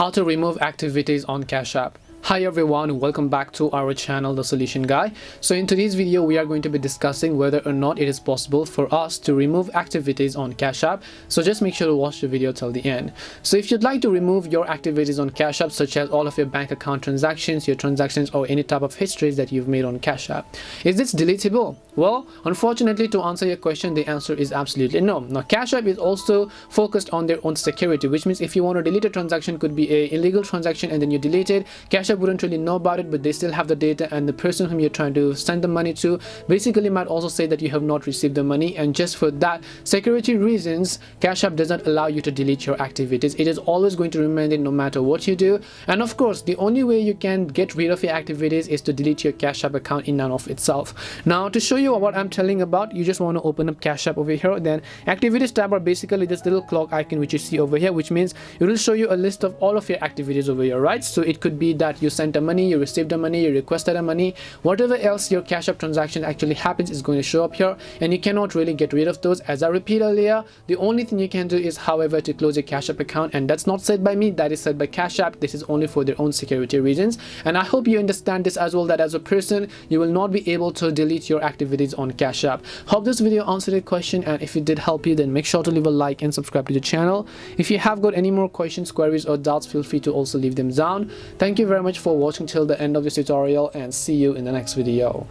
How to remove activities on Cash App. Hi everyone, welcome back to our channel The Solution Guy. So in today's video we are going to be discussing whether or not it is possible for us to remove activities on Cash App. So just make sure to watch the video till the end. So if you'd like to remove your activities on Cash App, such as all of your bank account transactions, your transactions, or any type of histories that you've made on Cash App, is this deletable? Well, unfortunately, to answer your question, the answer is absolutely no. Now Cash App is also focused on their own security, which means if you want to delete a transaction, could be a illegal transaction, and then you delete it, Cash App wouldn't really know about it, but they still have the data, and the person whom you're trying to send the money to basically might also say that you have not received the money, and just for that security reasons, Cash App does not allow you to delete your activities. It is always going to remain there no matter what you do. And of course, the only way you can get rid of your activities is to delete your Cash App account in and of itself. Now to show you what I'm telling about, you just want to open up Cash App over here. Then activities tab are basically this little clock icon which you see over here, which means it will show you a list of all of your activities over here, right? So it could be that you sent the money, you received the money, you requested the money, whatever else your Cash App transaction actually happens is going to show up here, and you cannot really get rid of those. As I repeat earlier, the only thing you can do is, however, to close your Cash App account, and that's not said by me, that is said by Cash App. This is only for their own security reasons, and I hope you understand this as well, that as a person you will not be able to delete your activities on Cash App. Hope this video answered your question, and if it did help you, then make sure to leave a like and subscribe to the channel. If you have got any more questions, queries, or doubts, feel free to also leave them down. Thank you very much for watching till the end of this tutorial, and see you in the next video.